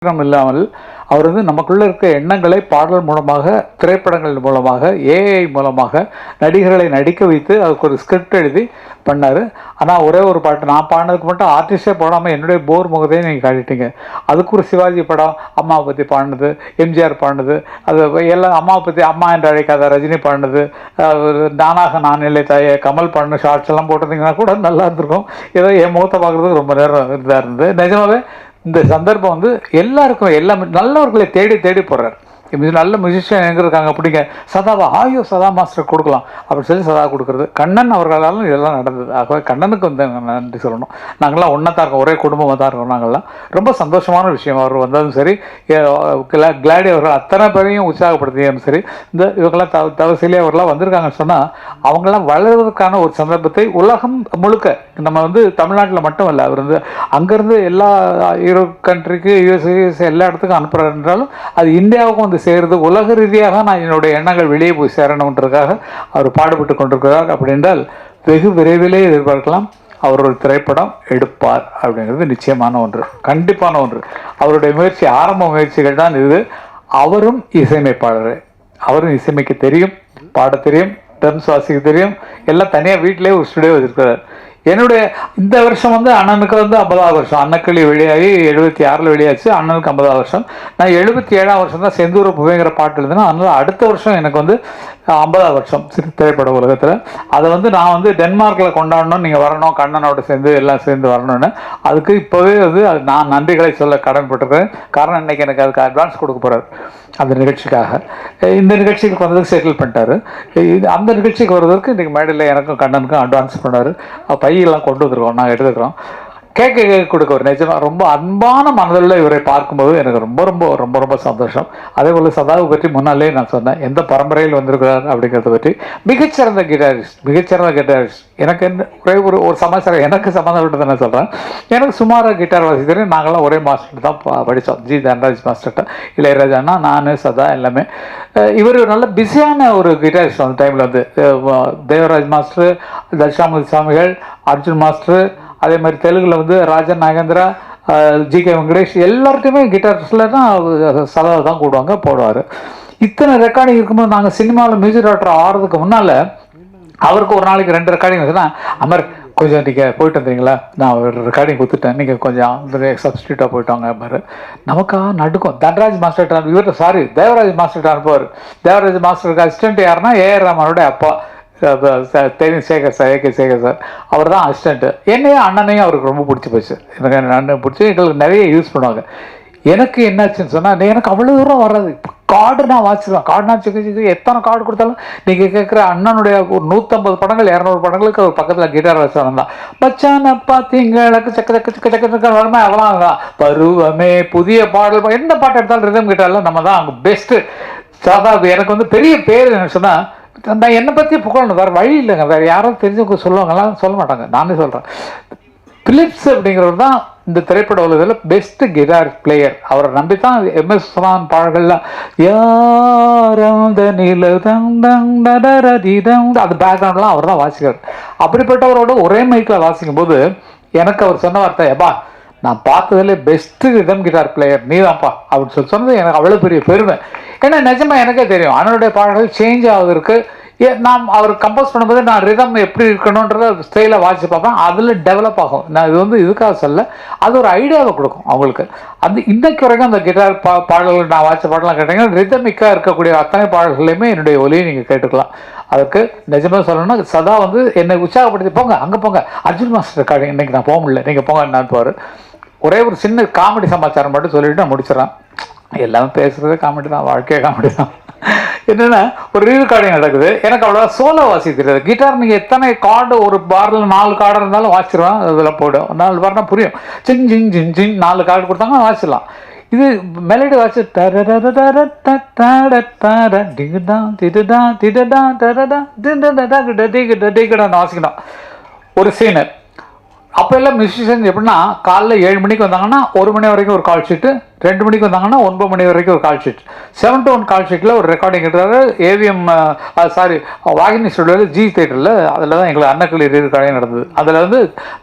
இல்லாமல் அவர் நமக்குள்ள இருக்க எண்ணங்களை பாடல் மூலமாக, திரைப்படங்கள் மூலமாக, ஏஐ மூலமாக நடிகர்களை நடிக்க வைத்து அதுக்கு ஒரு ஸ்கிரிப்ட் எழுதி பண்ணார். ஆனால் ஒரே ஒரு பாட்டு நான் பாடினதுக்கு மட்டும் ஆர்டிஸ்டே போடாமல் என்னுடைய போர் முகத்தையும் நீங்கள் காட்டிட்டீங்க. அதுக்கு ஒரு சிவாஜி படம் அம்மாவை பற்றி பாடினது, எம்ஜிஆர் பாடினது, அது எல்லாம் அம்மாவை பற்றி அம்மா என்று அழைக்காத ரஜினி பாடினது, நானாக நான் இல்லை தாயே கமல் பாடின ஷார்ட்ஸ் எல்லாம் போட்டிருந்தீங்கன்னா கூட நல்லா இருந்திருக்கும். ஏதோ என் முகத்தை பார்க்குறதுக்கு ரொம்ப நேரம் இதாக இருந்தது. நிஜமாவே இந்த சந்தர்ப்பம் எல்லாருக்கும் நல்லவர்களை தேடி தேடி போடுறார். நல்ல மியூசிஷியன் எங்கே இருக்காங்க அப்படிங்க, சதாவா ஆயோ சதா மாஸ்டர் கொடுக்கலாம் அப்படின்னு சொல்லி சதா கொடுக்குறது. கண்ணன் அவர்களாலும் இதெல்லாம் நடந்தது. ஆகவே கண்ணனுக்கு நன்றி சொல்லணும். நாங்கள்லாம் ஒன்றா தான் இருக்கோம், ஒரே குடும்பமாக தான் இருக்கோம். நாங்கள்லாம் ரொம்ப சந்தோஷமான விஷயம். அவர் வந்ததும் சரி, கிளாடி அவர்கள் அத்தனை பேரையும் உற்சாகப்படுத்தியும் சரி, இந்த இவங்கெல்லாம் தவசிலே அவர்களாம் வந்திருக்காங்கன்னு சொன்னால் அவங்களாம் வளர்வதற்கான ஒரு சந்தர்ப்பத்தை உலகம் முழுக்க நம்ம தமிழ்நாட்டில் மட்டும் இல்லை, அவர் அங்கேருந்து எல்லா யூரோப் கண்ட்ரிக்கு யூஎஸ்ஏ எல்லா இடத்துக்கும் அனுப்புகிறார் என்றாலும் அது இந்தியாவுக்கும் சேருது. உலக ரீதியாக நான் என்னுடைய எண்ணங்கள் வெளியே போய் சேரணுன்றதுக்காக அவர் பாடுபட்டு கொண்டிருக்கிறார். அப்படி என்றால் வெகு விரைவிலே எதிர்பார்க்கலாம் அவர் ஒரு திரைப்படம் எடுப்பார் அப்படிங்கிறது நிச்சயமான ஒன்று, கண்டிப்பான ஒன்று. அவருடைய முயற்சி, ஆரம்ப முயற்சிகள் தான் இது. அவரும் இசையமைப்பாளர், அவரும் இசையமைக்க தெரியும், பாட தெரியும், ட்ரம்ஸ் வாசிக்க தெரியும். எல்லாம் தனியாக வீட்டிலே ஒரு ஸ்டுடியோ வச்சிருக்கிறார். என்னுடைய இந்த வருஷம் அண்ணனுக்கு 50ஆவது வருஷம். அன்னக்கிளி வெளியாகி 76 வெளியாச்சு. அண்ணனுக்கு 50ஆவது வருஷம். நான் 77ஆம் வருஷம் தான் செந்தூர புகைங்கிற பாட்டு எழுதுனா. அதனால அடுத்த வருஷம் எனக்கு 50ஆவது வருஷம் திரைப்பட உலகத்தில். அதை நான் டென்மார்க்கில் கொண்டாடணும், நீங்கள் வரணும், கண்ணனோட சேர்ந்து எல்லாம் சேர்ந்து வரணும்னு. அதுக்கு இப்போவே நான் நன்றிகளை சொல்ல கடன்பட்டிருக்கிறேன். காரணம் இன்னைக்கு எனக்கு அதுக்கு அட்வான்ஸ் கொடுக்க போகிறார் அந்த நிகழ்ச்சிக்காக. இந்த நிகழ்ச்சிக்கு வந்ததுக்கு செட்டில் பண்ணிட்டாரு. அந்த நிகழ்ச்சிக்கு வர்றதுக்கு இன்றைக்கி மேடையில் எனக்கும் கண்ணனுக்கும் அட்வான்ஸ் பண்ணார். பையெல்லாம் கொண்டு வந்துருக்கோம், நாங்கள் எடுத்துக்கிறோம். கேட்க கொடுக்க ஒரு நிஜமாக ரொம்ப அன்பான மனதில் இவரை பார்க்கும்போது எனக்கு ரொம்ப ரொம்ப ரொம்ப ரொம்ப சந்தோஷம். அதே போல் சதாவை பற்றி முன்னாலே நான் சொன்னேன், எந்த பரம்பரையில் வந்திருக்கிறார் அப்படிங்கிறத பற்றி. மிகச்சிறந்த கிட்டாரிஸ்ட். எனக்கு ஒரே ஒரு சமாச்சாரம் எனக்கு சம்மந்தப்பட்டதை நான் சொல்கிறேன். எனக்கு சுமாராக கிட்டார் வாசிக்கிறேன். நாங்களாம் ஒரே மாஸ்டர் தான் படித்தோம், ஜி தன்ராஜ் மாஸ்டர்கிட்ட. இளையராஜானா நான் சதா எல்லாமே. இவர் நல்ல பிஸியான ஒரு கிட்டாரிஸ்ட். அந்த டைமில் தேவராஜ் மாஸ்டர், தட்சாமூர்த்தி சுவாமிகள், அர்ஜுன் மாஸ்டர், அதே மாதிரி தெலுங்கில் ராஜன் நாகேந்திரா, ஜி.கே. வெங்கடேஷ், எல்லார்ட்டையுமே கிட்டார்ஸில் தான் சதா தான் கூடுவாங்க, போடுவார். இத்தனை ரெக்கார்டிங் இருக்கும்போது நாங்கள் சினிமாவில் மியூசிக் டைரக்டர் ஆகிறதுக்கு முன்னால் அவருக்கு ஒரு நாளைக்கு 2 ரெக்கார்டிங் வச்சுன்னா, அமர் கொஞ்சம் நீங்கள் போயிட்டு வந்தீங்களா, நான் ஒரு ரெக்கார்டிங் கொடுத்துட்டேன், நீங்கள் கொஞ்சம் சப்ஸ்டியூட்டாக போயிட்டாங்க பாரு. நமக்காக நடுக்கும். தன்ராஜ் மாஸ்டர் தேவராஜ் மாஸ்டர் அனுப்புவார். தேவராஜ் மாஸ்டருக்கு அசிஸ்டன்ட் யாருன்னா ஏஆர் ரஹ்மானோட அப்பா தெரியும், Sekhar sir, A K Sekhar sir. அவர் தான் அசிஸ்டண்ட்டு. என்னையும் அண்ணனையும் அவருக்கு ரொம்ப பிடிச்சி போச்சு. எனக்கு அண்ணன் பிடிச்சி எங்களுக்கு நிறைய யூஸ் பண்ணுவாங்க. எனக்கு என்னாச்சுன்னு சொன்னால், எனக்கு அவ்வளோ தூரம் வராது. கார்டு நான் வாசிடுவேன். கார்டுனா சிக்கு எத்தனை கார்டு கொடுத்தாலும் நீங்கள் கேட்குற அண்ணனுடைய ஒரு 150 படங்கள் 200 படங்களுக்கு அவர் பக்கத்தில் கிட்டார் வச்சவன் தான். பச்சான பார்த்தீங்களுக்கு சக்க வரமே அவலாம் தான். பருவமே புதிய பாடல், எந்த பாட்டு எடுத்தாலும் ரிதம் கிட்டாரில் நம்ம தான் அங்கே பெஸ்ட்டு. சாதா எனக்கு பெரிய பேர் என்ன சொன்னால், நான் என்னை பற்றி புகழணும், வேறு வழி இல்லைங்க. வேறு யாரும் தெரிஞ்சவங்க சொல்லுவாங்கலாம், சொல்ல மாட்டாங்க, நானே சொல்கிறேன். பிலிப்ஸ் அப்படிங்கிறவர் தான் இந்த திரைப்பட உலகத்தில் பெஸ்ட் கிட்டார் பிளேயர். அவரை நம்பி தான் எம்எஸ் சுவான் பாடல்கள்லாம் அது பேக்ரவுண்ட்லாம் அவர் தான் வாசிக்கிறார். அப்படிப்பட்டவரோட ஒரே மைக்கில் வாசிக்கும் போது எனக்கு அவர் சொன்ன வார்த்தை, எப்பா நான் பார்த்ததுல பெஸ்ட்டு ரிதம் கிட்டார் பிளேயர் நீ தான்ப்பா அப்படின்னு சொன்னது எனக்கு அவ்வளோ பெரிய பெருமை. ஏன்னா நிஜமாக எனக்கே தெரியும் அண்ணனுடைய பாடல்கள் சேஞ்ச் ஆகுறதுக்கு. நான் அவர் கம்போஸ் பண்ணும்போது நான் ரிதம் எப்படி இருக்கணுன்றத ஸ்டைலாக வாசிச்சு பார்ப்பேன். அதில் டெவலப் ஆகும். நான் இது இதுக்காக சொல்ல, அது ஒரு ஐடியாவை கொடுக்கும் அவங்களுக்கு. இன்னைக்கு வரைக்கும் அந்த கிட்டார் பாடல்கள் நான் வாசிச்ச பாடலாம் கேட்டீங்கன்னா ரிதமிக்காக இருக்கக்கூடிய அத்தனை பாடல்களையுமே என்னுடைய ஒலியை நீங்கள் கேட்டுக்கலாம். அதுக்கு நிஜமாக சொல்லணும்னா சதா என்னை உற்சாகப்படுத்தி, போங்க அங்கே போங்க, அர்ஜுன் மாஸ்டர் இருக்காங்க, இன்றைக்கி நான் போக முடியல, நீங்கள் போங்க நான் போவார். ஒரே ஒரு சின்ன காமெடி சமாச்சாரம் மட்டும் சொல்லிவிட்டு நான் முடிச்சிடறேன். எல்லாமே பேசுகிறதே காமெடி தான், வாழ்க்கையே காமெடி தான். என்னென்னா, ஒரு ரீகார்டிங் நடக்குது. எனக்கு அவ்வளோ சோலோ வாசிக்க தெரியாது. கிட்டார் நீங்கள் எத்தனை கார்டு, ஒரு பாரில் 4 கார்டு இருந்தாலும் வாசிச்சிருவேன். அதில் போய்டும். 4 பாருனா புரியும். சிங் ஜிங் ஜிங் ஜிங் 4 கார்டு கொடுத்தாங்கன்னா வாசிடலாம். இது மெலடி வாசி வாசிக்கணும். ஒரு சீனு அப்போ எல்லாம் மியூசிஷியன்ஸ் எப்படின்னா காலைல 7 மணிக்கு வந்தாங்கன்னா 1 மணி வரைக்கும் ஒரு கால் ஷீட்டு, 2 மணிக்கு வந்தாங்கன்னா 9 மணி வரைக்கும் ஒரு கால் ஷீட், 7 to 1 கால் ஷீட்டில் ஒரு ரெக்கார்டிங் எடுத்தாரு. ஏவிஎம் சாரி வாகினி ஸ்டுடியோவில் ஜி தேட்டரில், அதில் தான் எங்களுக்கு அன்னக்கிளி கடையும் நடந்தது. அதில் வந்து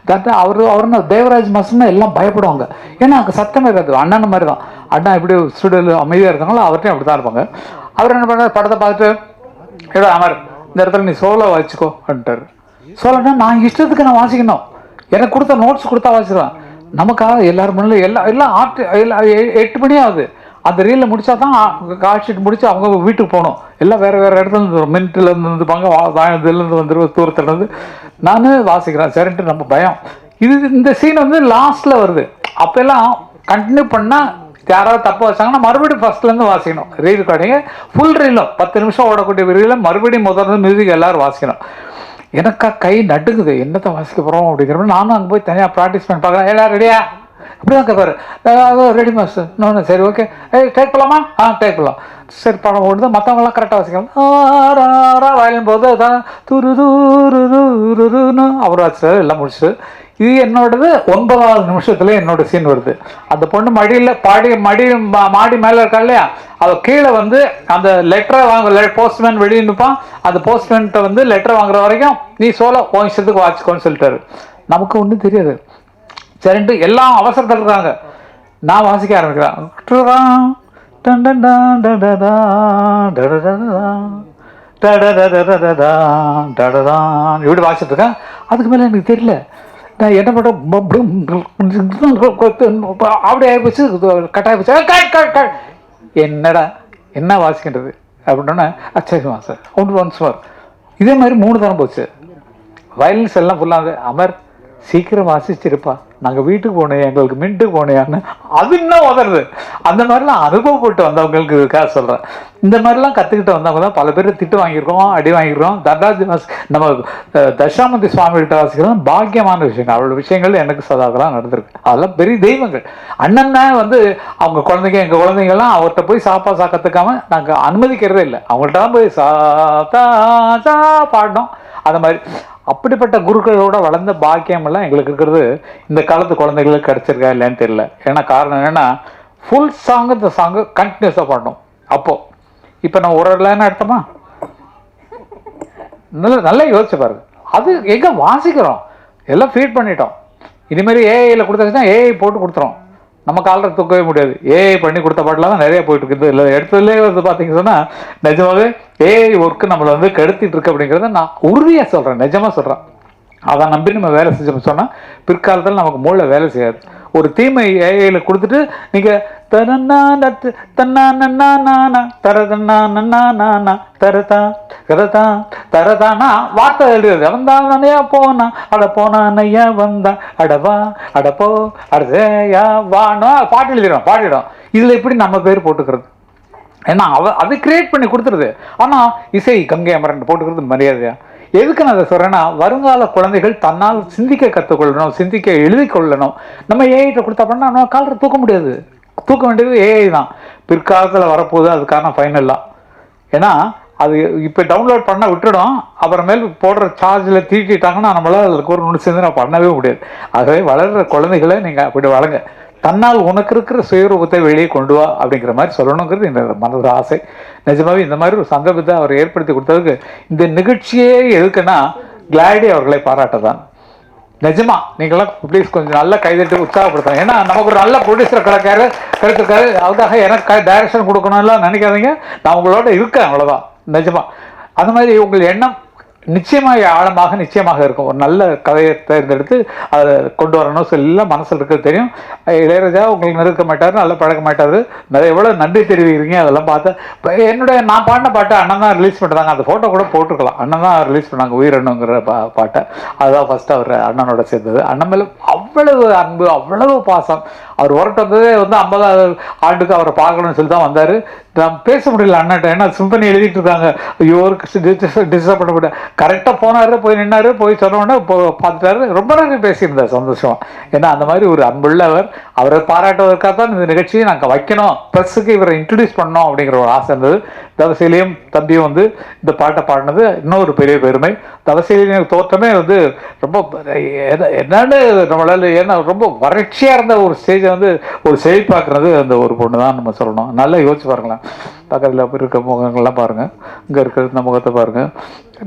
அவருன்னு தேவராஜ் மாஸ்டர்னா எல்லாம் பயப்படுவாங்க, ஏன்னா அங்கே சத்தமே இருக்காது. அண்ணன் மாதிரி தான், அண்ணா இப்படி ஸ்டுடியோவில் அமைதியாக இருக்காங்களோ அவர்கிட்டையும் அப்படி தான் இருப்பாங்க. அவர் என்ன பண்ணார், படத்தை பார்த்துட்டு ஏடா அமர் இந்த இடத்துல நீ சோலோ வாசிக்கோ அப்படின்ட்டார். சோலோன்னா நான் இஷ்டத்துக்கு நான் வாசிக்கணும், எனக்கு கொடுத்த நோட்ஸ் கொடுத்தா வாசிடுவேன். நமக்காக எல்லாரும் முன்னாடி எல்லாம் 8 மணி ஆகுது. அந்த ரீலில் முடிச்சா தான் கால் ஷீட் முடிச்சு அவங்க வீட்டுக்கு போகணும். எல்லாம் வேறு வேறு இடத்துல இருந்து மின்ட்லேருந்து வந்துப்பாங்க, இதுலேருந்து வந்துடுவோம், தூரத்துலேருந்து. நான் வாசிக்கிறேன் சரின்ட்டு நம்ம பயம். இந்த சீன் வந்து லாஸ்ட்டில் வருது. அப்போல்லாம் கண்டினியூ பண்ணால் யாராவது தப்பு வச்சாங்கன்னா மறுபடியும் ஃபர்ஸ்ட்லேருந்து வாசிக்கணும். ரீல் ரெக்கார்டிங்க ஃபுல் ரீலும் 10 நிமிஷம் ஓடக்கூடிய ரீலில் மறுபடியும் முதல்ல மியூசிக் எல்லோரும் வாசிக்கணும். எனக்கா கை நடுங்குது, என்னத்தை வாசிக்க போகிறோம் அப்படிங்கிறப்ப நானும் அங்கே போய் தனியாக ப்ராக்டிஸ் பண்ணி பார்க்குறேன். எல்லாம் ரெடியா அப்படி தான் கேட்பாரு. ரெடி மாஸ்டர் இன்னொன்று சரி ஓகே டேக் பண்ணலாமா? டேக் பண்ணலாம். சரி படம் ஓடுது, மற்றவங்களாம் கரெக்டாக வாசிக்கலாம். வயலின் போது அதான் துரு தூரு தூருன்னு அவர் வாசிச்சாரு, எல்லாம் முடிச்சு. இது என்னோடது 9வது நிமிஷத்துல என்னோட சீன் வருது. அந்த பொண்ணு மடியில் மாடி மேலே இருக்கா இல்லையா, அவள் கீழே வந்து அந்த லெட்டரை போஸ்ட்மேன் வெளியே நிற்பான். அந்த போஸ்ட்மேன்கிட்ட வந்து லெட்டர் வாங்குற வரைக்கும் நீ சோலோ இஷ்டத்துக்கு வாசிக்கோன்னு சொல்லிட்டாரு. நமக்கு ஒன்றும் தெரியாது. சரின்ட்டு எல்லாம் அவசரத்தில் இருக்காங்க. நான் வாசிக்க ஆரம்பிக்கிறேன். இப்படி வாசிட்டு இருக்கேன். அதுக்கு மேலே எனக்கு தெரியல நான் என்ன பண்ண, அப்படி ஆகிப்போச்சு, கட்டாயிப்போச்சு. என்னடா என்ன வாசிக்கின்றது அப்படின்னா சரி மாஸ்டர் ஒன்ஸ் மோர். இதே மாதிரி 3 தரம் போச்சு. வயலின்ஸ் எல்லாம் ஃபுல்லாக அமர் சீக்கிரம் வாசிச்சிருப்பா, நாங்கள் வீட்டுக்கு போனேன், எங்களுக்கு மின்ட்டுக்கு போனேன்னு அது இன்னும் உதறது. அந்த மாதிரிலாம் அனுபவப்பட்டு வந்தவங்களுக்கு இதுக்காக சொல்கிறேன். இந்த மாதிரிலாம் கற்றுக்கிட்டு வந்தவங்க தான் பல பேர் திட்டு வாங்கியிருக்கோம், அடி வாங்கியிருக்கோம். நம்ம தட்சிணாமூர்த்தி சுவாமிகிட்ட வாசிக்கிறது பாக்கியமான விஷயங்கள். அவளோட விஷயங்கள் எனக்கு சதாகலாம் நடந்திருக்கு. அதெல்லாம் பெரிய தெய்வங்கள். அண்ணன்னா வந்து அவங்க குழந்தைங்க, எங்கள் குழந்தைங்கள்லாம் அவர்கிட்ட போய் சாப்பா கற்றுக்காமல் நாங்கள் அனுமதிக்கிறதே இல்லை. அவங்கள்ட்ட தான் போய் சா பாடணும். அந்த மாதிரி அப்படிப்பட்ட குருக்களோட வளர்ந்த பாக்கியமெல்லாம் எங்களுக்கு இருக்கிறது இந்த காலத்து குழந்தைகளுக்கு கிடைச்சிருக்கா இல்லைன்னு தெரியல. ஏன்னா காரணம் என்னென்னா ஃபுல் சாங்கு இந்த சாங்கு கண்டினியூஸாக பாடணும். அப்போது இப்போ நம்ம ஒரு லைன் எடுத்தோமா, நல்லா யோசிச்சு பாருங்க. அது எங்கே வாசிக்கிறோம், எல்லாம் ஃபீட் பண்ணிட்டோம். இனிமேல் ஏஐயில் கொடுத்தாச்சுன்னா ஏஐ போட்டு கொடுத்துரும். நம்ம காலரை தூக்கவே முடியாது. ஏஐ பண்ணி கொடுத்த பாட்டில் தான் நிறைய போயிட்டு இருக்குது. இல்லை எடுத்ததுலேயே வந்து பார்த்தீங்கன்னு சொன்னால் நிஜமாவே ஏஐ ஒர்க்கு நம்மளை வந்து கெடுத்திட்டு இருக்கு அப்படிங்கிறத நான் உறுதியாக சொல்கிறேன், நிஜமாக சொல்கிறேன். அதை நம்பி நம்ம வேலை செஞ்சோம்னு சொன்னால் பிற்காலத்தில் நமக்கு மூளை வேலை செய்யாது. ஒரு தீமை ஏஐயில் கொடுத்துட்டு நீங்கள் தரன்னா தரதானா வார்த்தை எழுதுறது. அவன் தானையா போனா அட போனா நையா வந்தா அடவா அடப்போ அடயா வானா பாட்டு எழுதிடும் பாடிடும். இதில் எப்படி நம்ம பேர் போட்டுக்கிறது? ஏன்னா அது கிரியேட் பண்ணி கொடுத்துருது. ஆனால் இசை கங்கை அமரன் போட்டுக்கிறது மரியாதையா? எதுக்கு நான் அதை சொல்கிறேன்னா, வருங்கால குழந்தைகள் தன்னால் சிந்திக்க கற்றுக்கொள்ளணும், சிந்திக்க எழுதி கொள்ளணும். நம்ம ஏஐட்ட கொடுத்தா பண்ணால் நம்ம காலரை தூக்க முடியாது. தூக்க வேண்டியது ஏஐ தான். பிற்காலத்தில் வரப்போகுது அதுக்கான ஃபைனல்லாம். ஏன்னா அது இப்போ டவுன்லோட் பண்ண விட்டுடும், அப்புறமேல் போடுற சார்ஜில் தீட்டிட்டாங்கன்னா நம்மளால் அதுக்கு ஒரு நுடிச்சு நான் பண்ணவே முடியாது. ஆகவே வளர்கிற குழந்தைகளை நீங்கள் அப்படி வளங்க. தன்னால் உனக்கு இருக்கிற சுயரூபத்தை வெளியே கொண்டு வா அப்படிங்கிற மாதிரி சொல்லணுங்கிறது என்னோட மனது ஆசை. நிஜமாவே இந்த மாதிரி ஒரு சந்தர்ப்பத்தை அவர் ஏற்படுத்தி கொடுத்ததுக்கு இந்த நிகழ்ச்சியே எதுக்குன்னா கிளாடி அவர்களை பாராட்டதான். நிஜமா நீங்களாம் ப்ளீஸ் கொஞ்சம் நல்லா கைதட்டி உற்சாகப்படுத்தணும். ஏன்னா நமக்கு ஒரு நல்ல ப்ரொடியூசர் கிடைச்சிருக்காரு. அதுக்காக எனக்கு டைரக்ஷன் கொடுக்கணும்லாம் நினைக்காதீங்க. நான் உங்களோட இருக்கேன், அவ்வளோதான். நிஜமா அந்த மாதிரி உங்கள் எண்ணம் நிச்சயமாக ஆழமாக நிச்சயமாக இருக்கும். ஒரு நல்ல கதையை தேர்ந்தெடுத்து அதை கொண்டு வரணும் எல்லாம் மனசில் இருக்கிறது தெரியும். இளையராஜா உங்களுக்கு நெருக்க மாட்டார், நல்லா பழக்க மாட்டார். நிறைய எவ்வளோ நன்றி தெரிவிக்கிறீங்க அதெல்லாம் பார்த்தேன். நான் பாடின பாட்டை அண்ணன் தான் ரிலீஸ் பண்ணுறாங்க. அந்த ஃபோட்டோ கூட போட்டுருக்கலாம். அண்ணன் தான் ரிலீஸ் பண்ணாங்க உயிரணுங்கிற பாட்டை. அதுதான் ஃபஸ்ட்டு அவர் அண்ணனோட சேர்ந்தது. அண்ணன் மேலே அவ்வளவு அன்பு, அவ்வளவு பாசம். அவர் உரட்டு வந்ததே வந்து 50வது ஆண்டுக்கு அவரை பார்க்கணும்னு சொல்லி தான் வந்தார். நான் பேச முடியல அண்ணன்ட்ட, ஏன்னா சிம்பனி எழுதிட்டு இருக்காங்க. ஐயோருக்கு டிஸ்டர்ப் பண்ண முடியாது. கரெக்டாக போனார், போய் நின்னார், போய் சொன்னோடனே பார்த்துட்டாரு. ரொம்ப நேரம் பேசியிருந்தார் சந்தோஷம். ஏன்னா அந்த மாதிரி ஒரு அன்புள்ளவர். அவரை பாராட்டுவதற்காக தான் இந்த நிகழ்ச்சியை நாங்கள் வைக்கணும், ப்ரெஸ்ஸுக்கு இவரை இன்ட்ரடியூஸ் பண்ணோம் அப்படிங்கிற ஒரு ஆசை இருந்தது. தவசீலியும் தம்பியும் வந்து இந்த பாட்டை பாடினது இன்னொரு பெரிய பெருமை. தவசீலியின் தோற்றமே வந்து ரொம்ப என்னன்னு நம்மளால், ஏன்னா ரொம்ப வறட்சியாக இருந்த ஒரு ஸ்டேஜை வந்து ஒரு செழிப்பாக்குறது அந்த ஒரு பொண்ணு தான் நம்ம சொல்லணும். நல்லா யோசிச்சு பாருங்களேன், பக்கத்தில் இருக்க முகங்கள்லாம் பாருங்கள், இங்கே இருக்கிற இந்த முகத்தை பாருங்கள்.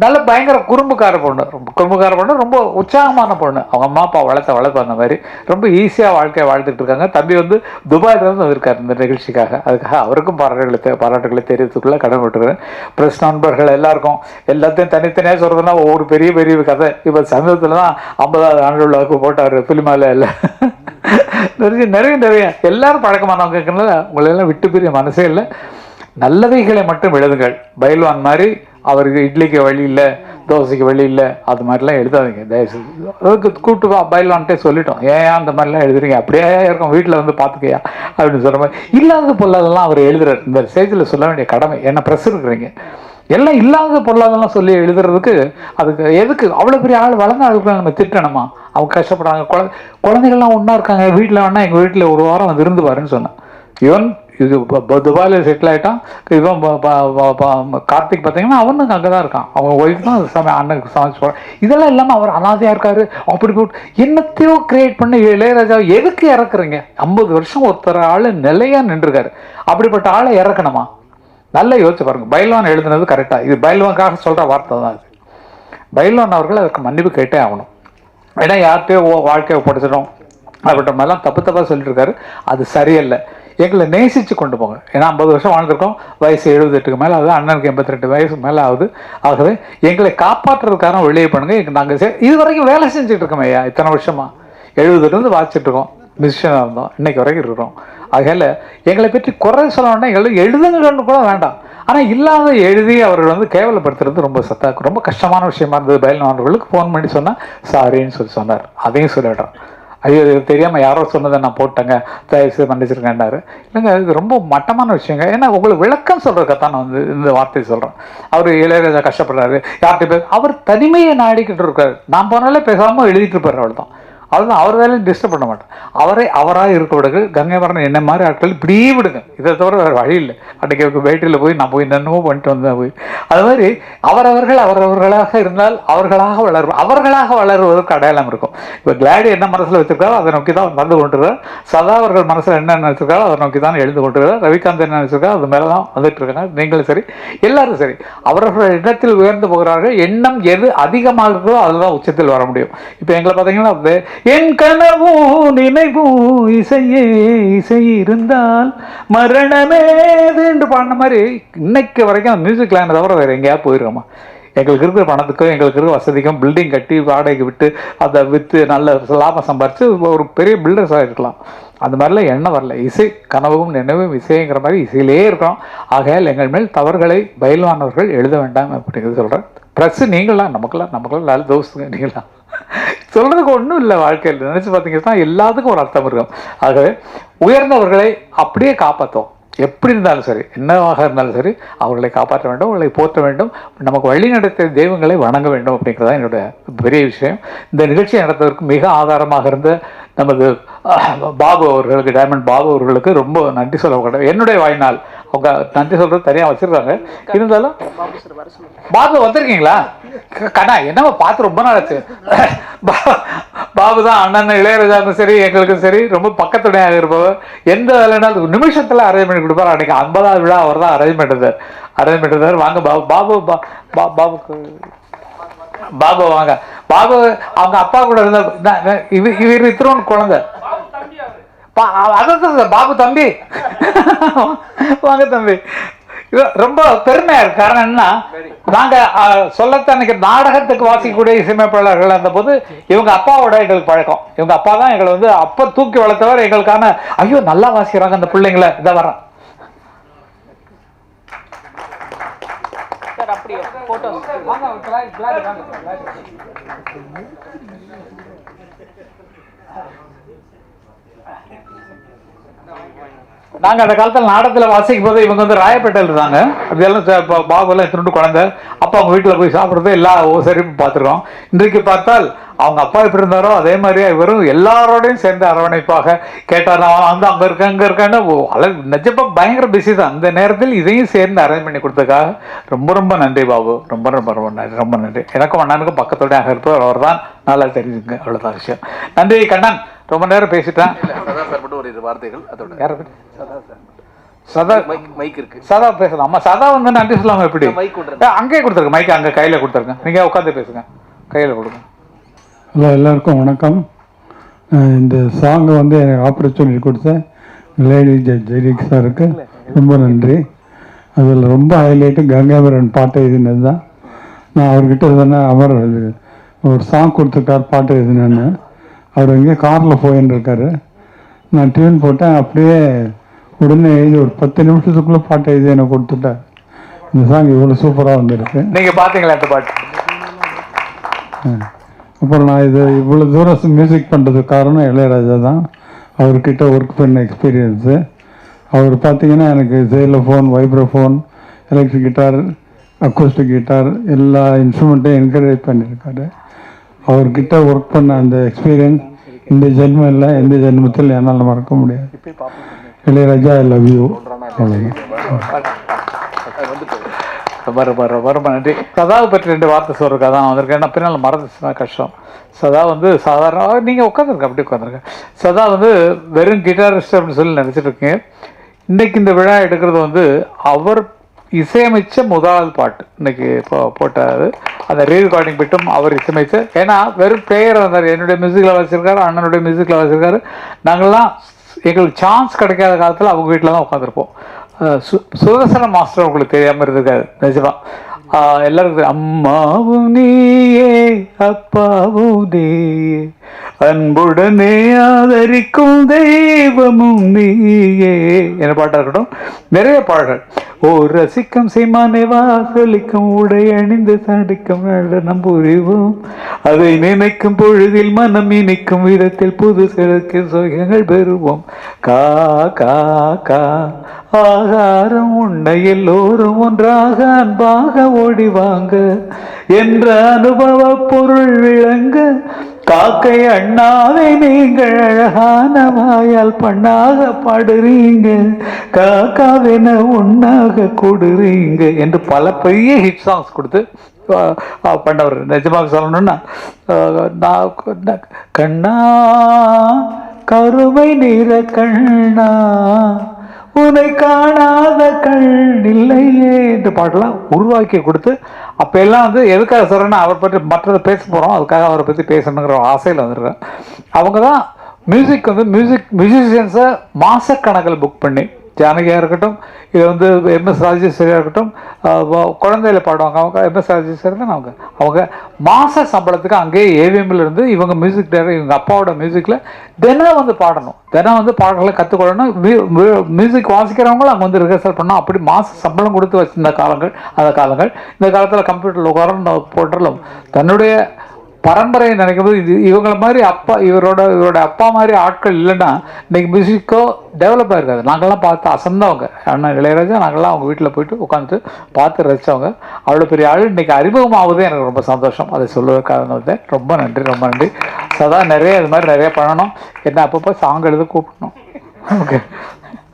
நல்ல பயங்கர குறும்புக்கார பொண்ணு, ரொம்ப உற்சாகமான பொண்ணு. அவங்க அம்மா அப்பா வளர்ப்பு அந்த மாதிரி ரொம்ப ஈஸியாக வாழ்க்கையை வாழ்ந்துட்டு இருக்காங்க. தம்பி வந்து துபாயிலிருந்து வந்திருக்காரு இந்த நிகழ்ச்சிக்காக. அதுக்காக அவருக்கும் பாராட்டுகளை தெரிவித்துக்குள்ள கடமைப்பட்டுருக்கேன். ப்ரெஸ் நண்பர்கள் எல்லாத்தையும் தனித்தனியாக சொல்கிறதுனா ஒவ்வொரு பெரிய கதை. இப்போ சமீபத்தில் தான் 50வது ஆண்டு விழாவுக்கு போட்டார் ஃபிலிமாவில் எல்லாம் நிறைய எல்லாரும் பழக்கமானவங்க இருக்கிறதுனால உங்களெல்லாம் விட்டு பிரிய மனசே இல்லை. நல்லவைகளை மட்டும் எழுதுங்கள். பயில்வான் மாதிரி அவருக்கு இட்லிக்கு வழி இல்லை, தோசைக்கு வழி இல்லை, அது மாதிரிலாம் எழுதாதீங்க தயவுசெய்து. அதுக்கு கூட்டு பயில்வான்ட்டே சொல்லிட்டோம், ஏன் அந்த மாதிரிலாம் எழுதுறீங்க, அப்படியே இருக்கும் வீட்டில் வந்து பார்த்துக்கையா அப்படின்னு சொல்கிற மாதிரி. இல்லாத பொருளாதெல்லாம் அவர் எழுதுறாரு. இந்த ஸ்டேஜில் சொல்ல வேண்டிய கடமை, என்ன ப்ரெஸ் இருக்கிறீங்க, எல்லாம் இல்லாத பொருளாதெல்லாம் சொல்லி எழுதுறதுக்கு அதுக்கு எதுக்கு அவ்வளோ பெரிய ஆள் வளர்ந்த ஆளுக்குள்ள நம்ம திட்டணுமா? அவங்க கஷ்டப்படுறாங்க. குழந்தைகள்லாம் ஒன்றா இருக்காங்க வீட்டில், வேணா எங்கள் வீட்டில் ஒரு வாரம் வந்து இருந்து பாருன்னு சொன்னேன். இவன் இது துபாயில் செட்டில் ஆகிட்டான். இவன் கார்த்திக் பார்த்தீங்கன்னா அவனுக்கு அங்கே தான் இருக்கான். அவங்க ஒய்ஃப் தான் அண்ணனுக்கு சமைச்சு போகிறான். இதெல்லாம் இல்லாமல் அவர் அனாதையாக இருக்காரு. அப்படி போட்டு என்னத்தையோ கிரியேட் பண்ணி இளையராஜா எதுக்கு இறக்குறீங்க? 50 வருஷம் ஒருத்தர் ஆள் நிலையாக நின்றுருக்காரு. அப்படிப்பட்ட ஆளை இறக்கணுமா? நல்லா யோசிச்சு பாருங்க. பயில்வான் எழுதுனது கரெக்டாக, இது பயில்வானுக்காக சொல்கிற வார்த்தை தான் இது. பயில்வான் அவர்கள் அதுக்கு மன்னிப்பு கேட்டே ஆகணும். ஏன்னா யார்கிட்டயோ வாழ்க்கையை படிச்சிடும் அப்படின்ற மாதிரிலாம் தப்பாக சொல்லிட்டு இருக்காரு. அது சரியில்லை. எங்களை நேசித்து கொண்டு போங்க. ஏன்னா 50 வருஷம் வாழ்ந்துருக்கோம், வயசு 78க்கு மேலே ஆகுது, அண்ணனுக்கு 82 வயசு மேலே ஆகுது. ஆகவே எங்களை காப்பாற்றுறதுக்கான வெளியே பண்ணுங்க. நாங்கள் இது வரைக்கும் வேலை செஞ்சுட்டு இருக்கோம் ஐயா, இத்தனை வருஷமா 70லேருந்து வாசிச்சுட்டு இருக்கோம், மியூசிஷியனாக இருந்தோம், இன்னைக்கு வரைக்கும் இருக்கிறோம். ஆகையில் எங்களை பற்றி குறை சொல்லணும்னா எங்களுக்கு எழுதுங்கன்னு கூட வேண்டாம். ஆனால் இல்லாத எழுதி அவர்கள் வந்து கேவலப்படுத்துறது ரொம்ப கஷ்டமான விஷயமா இருந்தது. பயில்வான்களுக்கு ஃபோன் பண்ணி சொன்னால் சாரின்னு சொன்னார். அதையும் சொல்லிடுறேன். ஐயோ தெரியாமல் யாரோ சொன்னதை நான் போட்டேங்க, தயவுசெய்து மன்னிச்சிருக்கேன்னாரு. இல்லைங்க, இது ரொம்ப மட்டமான விஷயங்க. ஏன்னா உங்களுக்கு விளக்கம் சொல்கிறதுக்கத்தான் நான் வந்து இந்த வார்த்தையை சொல்கிறேன். அவர் இளையராஜா கஷ்டப்படுறாரு, யார்கிட்ட அவர் தனிமையை நாடிக்கிட்டு இருக்காரு. நான் போனாலே பேசாமல் எழுதிட்டு இருப்பார், அவள் தான். அதுதான் அவர் வேலையை டிஸ்டர்ப் பண்ண மாட்டேன். அவராக இருக்க விடுங்க. கங்கைவரன் என்ன மாதிரி ஆட்கள் இப்படியே விடுங்க. இதை தவிர வேறு வழி இல்லை. அன்றைக்கி பேட்டரியில் போய் நான் போய் என்னென்னமோ பண்ணிட்டு வந்தேன் போய். அது மாதிரி அவரவர்களாக இருந்தால் அவர்களாக வளருவதற்கு அடையாளம் இருக்கும். இப்போ கிளாடி என்ன மனசில் வச்சிருக்காரோ அதை நோக்கி தான் வந்து கொண்டிருக்கார். சதா அவர்கள் மனசில் என்ன நினச்சிருக்காரோ அதை நோக்கி தான் எழுந்து கொண்டிருக்கார். ரவிகாந்த் என்ன நினச்சிருக்காரோ அது மேலே தான் வந்துட்டு இருக்காங்க. நீங்களும் சரி, எல்லாரும் சரி, அவர்கள் எண்ணத்தில் உயர்ந்து போகிறார்கள். எண்ணம் எது அதிகமாக இருக்கிறதோ அதுதான் உச்சத்தில் வர முடியும். இப்போ எங்களை பார்த்தீங்கன்னா என் கனவும் நினைவும் இசை இருந்தால் மரணமே என்று பாடின மாதிரி இன்னைக்கு வரைக்கும் அந்த மியூசிக் லைனை தவிர வேறு எங்கேயாவது போயிருக்கோமா? எங்களுக்கு இருக்கிற பணத்துக்கும் எங்களுக்கு இருக்கிற வசதிக்கும் பில்டிங் கட்டி வாடகைக்கு விட்டு அதை விற்று நல்ல லாபம் சம்பாரித்து ஒரு பெரிய பில்டர்ஸாக இருக்கலாம். அந்த மாதிரிலாம் எண்ணம் வரல. இசை கனவும் நினைவும் இசைங்கிற மாதிரி இசையிலே இருக்கிறோம். ஆகையால் எங்கள் மேல் தவறுகளை பயில்வானவர்கள் எழுத வேண்டாம் அப்படிங்கிறது சொல்கிறேன். ப்ளஸ் நீங்களாம் நமக்கெல்லாம் நல்ல தோஸ்துங்க. நீங்களாம் சொல்கிறதுக்கு ஒன்றும் இல்லை. வாழ்க்கையில் நினச்சி பார்த்தீங்கன்னா எல்லாத்துக்கும் ஒரு அர்த்தம் இருக்கும். ஆகவே உயர்ந்தவர்களை அப்படியே காப்பாற்றோம். எப்படி இருந்தாலும் சரி, என்னவாக இருந்தாலும் சரி, அவர்களை காப்பாற்ற வேண்டும், அவர்களை போற்ற வேண்டும், நமக்கு வழி நடத்த தெய்வங்களை வணங்க வேண்டும் அப்படிங்கிறதான் என்னுடைய பெரிய விஷயம். இந்த நிகழ்ச்சியை நடத்துவதற்கு மிக ஆதாரமாக இருந்த நமது பாபு அவர்களுக்கு, டைமண்ட் பாபு அவர்களுக்கு ரொம்ப நன்றி சொல்ல. என்னுடைய வாய்நாள் அவங்க நன்றி சொல்கிறது தனியாக வச்சுருக்காங்க. இருந்தாலும் பாபு வந்திருக்கீங்களா? கண்ணா என்னவோ பார்த்து ரொம்ப நாள் ஆச்சு. பாபு தான் அண்ணன் இளையராஜாவும் சரி எங்களுக்கும் சரி ரொம்ப பக்கத்துடையாக இருப்பவர். எந்த வேலைனாலும் நிமிஷத்தில் அரேஞ்ச் பண்ணி கொடுப்பார். அன்றைக்கி 50வது விழா அவர் தான் அரேஞ்ச் பண்ணிருந்தார். வாங்க பாபு. பாபுக்கு பாபு வாங்க. பாபு அவங்க அப்பா கூட இருந்த இவர் இத்திரோன்னு குழந்தை. அதான் பாபு தம்பி வாங்க தம்பி. ரொம்ப பெருமையா இருக்கு. காரணம் என்ன, நாங்க சொல்லத்தான் நாடகத்துக்கு வாசிக்கக்கூடிய இசையமைப்பாளர்கள் அந்த போது இவங்க அப்பாவோட எங்களுக்கு பழக்கம். இவங்க அப்பா தான் எங்களை வந்து அப்ப தூக்கி வளர்த்தவர். எங்களுக்கான ஐயோ நல்லா வாசிக்கிறாங்க அந்த பிள்ளைங்களை, இதை வரேன். நாங்கள் அந்த காலத்தில் நாடகத்தில் வாசிக்கும் போது இவங்க வந்து ராயப்பேட்டையில் இருந்தாங்க. அப்படியெல்லாம் பாபுலாம் திருண்டு குழந்தை. அப்போ அவங்க வீட்டில் போய் சாப்பிட்றது எல்லா சரிப்பு பார்த்துருக்கோம். இன்றைக்கு பார்த்தால் அவங்க அப்பா எப்படி இருந்தாரோ அதே மாதிரியே இவரும் எல்லாரோடையும் சேர்ந்து அரவணைப்பாக கேட்டார். நான் வந்து அங்கே இருக்கேன் அங்கே இருக்கேன்னு நிஜப்பா பயங்கர பிஸி தான். அந்த நேரத்தில் இதையும் சேர்ந்து அரேஞ்ச் பண்ணி கொடுத்ததுக்காக ரொம்ப ரொம்ப நன்றி பாபு. ரொம்ப ரொம்ப ரொம்ப நன்றி, ரொம்ப நன்றி. எனக்கும் அண்ணனுக்கும் பக்கத்தோட அங்கே இருப்பவர் அவர் தான், நல்லா தெரிஞ்சுங்க. அவ்வளோதான் விஷயம். நன்றி கண்ணன், ரொம்ப நேரம் பேசிட்டேன். ஒரு வார்த்தைகள் அதோட யாரை பற்றி? சதா மைக் இருக்கு, சதா பேசலாம். அம்மா சதா வந்து நன்றி சொல்லாமல் எப்படி? அங்கேயே கொடுத்துருங்க, மைக்கு அங்கே கையில் கொடுத்துருங்க. நீங்கள் உட்காந்து பேசுங்க, கையில் கொடுங்க. ஹலோ, எல்லாருக்கும் வணக்கம். இந்த சாங்கை வந்து எனக்கு ஆப்பர்ச்சுனிட்டி கொடுத்த லேடி ஜெயரிக் சாருக்கு ரொம்ப நன்றி. அதில் ரொம்ப ஹைலைட்டு கங்காபுரன் பாட்டு எழுதினது தான். நான் அவர்கிட்ட சொன்னேன், அவர் ஒரு சாங் கொடுத்துருக்கார் பாட்டு எழுதினேன்னு. அவர் எங்கேயோ காரில் போயின்னு இருக்காரு. நான் டியூன் போட்டேன், அப்படியே உடனே எழுதி ஒரு 10 நிமிஷத்துக்குள்ளே பாட்டு எழுதி எனக்கு கொடுத்துட்டார். இந்த சாங் இவ்வளோ சூப்பராக வந்துருக்கு. நீங்கள் பார்த்தீங்களா அந்த பாட்டு? அப்புறம் நான் இது இவ்வளோ தூரம் மியூசிக் பண்ணுறதுக்கு காரணம் இளையராஜா தான். அவர்கிட்ட ஒர்க் பண்ண எக்ஸ்பீரியன்ஸு. அவர் பார்த்தீங்கன்னா எனக்கு xylophone, vibraphone, electric guitar, acoustic guitar எல்லா இன்ஸ்ட்ருமெண்ட்டையும் என்கரேஜ் பண்ணியிருக்காரு. அவர்கிட்ட ஒர்க் பண்ண அந்த எக்ஸ்பீரியன்ஸ் இந்த ஜென்மம் இல்லை, எந்த ஜென்மத்தில் என்னால் மறக்க முடியாது. Ilaiyaraaja I love you. ரொம்ப ரொம்ப ரொம்ப நன்றி. சதாவை பற்றி 2 வார்த்தை சொல்கிறதுக்காக தான் வந்திருக்கேன். ஏன்னா பின்னால் மறந்துச்சுன்னா கஷ்டம். சதா வந்து சாதாரண நீங்கள் உட்காந்துருங்க, அப்படி உட்காந்துருங்க. சதா வந்து வெறும் கிட்டாரிஸ்ட் அப்படின்னு சொல்லி நினச்சிட்டு இருக்கீங்க. இன்றைக்கி இந்த விழா எடுக்கிறது வந்து அவர் இசையமைச்ச முதல் பாட்டு இன்னைக்கு இப்போ போட்டார். அந்த ரீரெக்கார்டிங் பிட்டும் அவர் இசையமைச்சு. ஏன்னா வெறும் பிளேயர் வந்தார், என்னுடைய மியூசிக்கில் வச்சுருக்காரு, அண்ணனுடைய மியூசிக்கில் வச்சுருக்காரு. நாங்கள்லாம் எங்களுக்கு சான்ஸ் கிடைக்காத காலத்தில் அவங்க வீட்டில் தான் உட்காந்துருப்போம். சுதர்சன மாஸ்டர் உங்களுக்கு தெரியாமல் இருந்திருக்காரு நிஜமா. எல்லாருக்கும் அம்மாவும் நீயே அப்பாவும் நீயே அன்புடனே ஆதரிக்கும் தெய்வமும் நீயே என பாட்டாக இருக்கட்டும். நிறைய பாடல்கள். ஓ ரசிக்கும் சீமானே வாசலிக்கும் உடை அணிந்து சடிக்கும் நம் புரிவோம் அதை நினைக்கும் பொழுதில் மனம் இனிக்கும் விதத்தில் புது சிறக்கு சுகங்கள் பெறுவோம். கா கா கா ஆகாரம் உன்னை எல்லோரும் ஒன்றாக அன்பாக ஓடிவாங்க என்ற அனுபவ பொருள் விளங்க காக்கை அண்ணாவை நீங்கள் அழகான வாயால் பண்ணாக பாடுறீங்க காக்காவென ஒன்னாக கொடுறீங்க என்று பல பெரிய ஹிட் சாங்ஸ் கொடுத்து பண்ணவர். நிஜமாக சொல்லணும்னா கண்ணா கருமை நிற கண்ணா உன்னை காணாத கண் இல்லையே இந்த பாட்டெல்லாம் உருவாக்கி கொடுத்து அப்போ எல்லாம் வந்து எதுக்காக சொல்கிறேன்னா அவர் பற்றி மற்றதை பேச போகிறோம், அதுக்காக அவரை பற்றி பேசணுங்கிற ஒரு ஆசையில் வந்துடுறேன். அவங்க தான் மியூசிக் வந்து மியூசிஷியன்ஸை மாதக்கணக்கில் புக் பண்ணி ஜானகியாக இருக்கட்டும், இது வந்து எம்எஸ் ராஜேஸ்வரியாக இருக்கட்டும், குழந்தையில பாடுவாங்க அவங்க எம்எஸ் ராஜேஸ்வரி தான். அவங்க மாத சம்பளத்துக்கு அங்கேயே ஏவிஎம்மில் இருந்து இவங்க மியூசிக் டைரக்டர் இவங்க அப்பாவோட மியூசிக்கில் தினம் வந்து பாடணும், தினம் வந்து பாடல்களை கற்றுக்கொள்ளணும். மியூசிக் வாசிக்கிறவங்களும் அங்கே வந்து ரிஹர்சல் பண்ணணும். அப்படி மாத சம்பளம் கொடுத்து வச்சிருந்த காலங்கள் அந்த காலங்கள். இந்த காலத்தில் கம்ப்யூட்டரில் உட்கார போட்டாலும் தன்னுடைய பரம்பரையை நினைக்கும்போது இது இவங்கள மாதிரி இவரோட அப்பா மாதிரி ஆட்கள் இல்லைன்னா இன்றைக்கி மியூசிக்கோ டெவலப் ஆகிருக்காது. நாங்கள்லாம் பார்த்து அசந்தவங்க. அண்ணன் இளையராஜா நாங்கள்லாம் அவங்க வீட்டில் போயிட்டு உட்காந்துட்டு பார்த்து ரசித்தவங்க. அவ்வளோ பெரிய ஆள் இன்றைக்கி அறிமுகமாகுதே எனக்கு ரொம்ப சந்தோஷம். அதை சொல்லுவதற்காக வந்தேன். ரொம்ப நன்றி, ரொம்ப நன்றி. சதா நிறைய இது மாதிரி நிறைய பண்ணணும். என்ன அப்பப்போ சாங் எழுத கூப்பிடணும். ஓகே.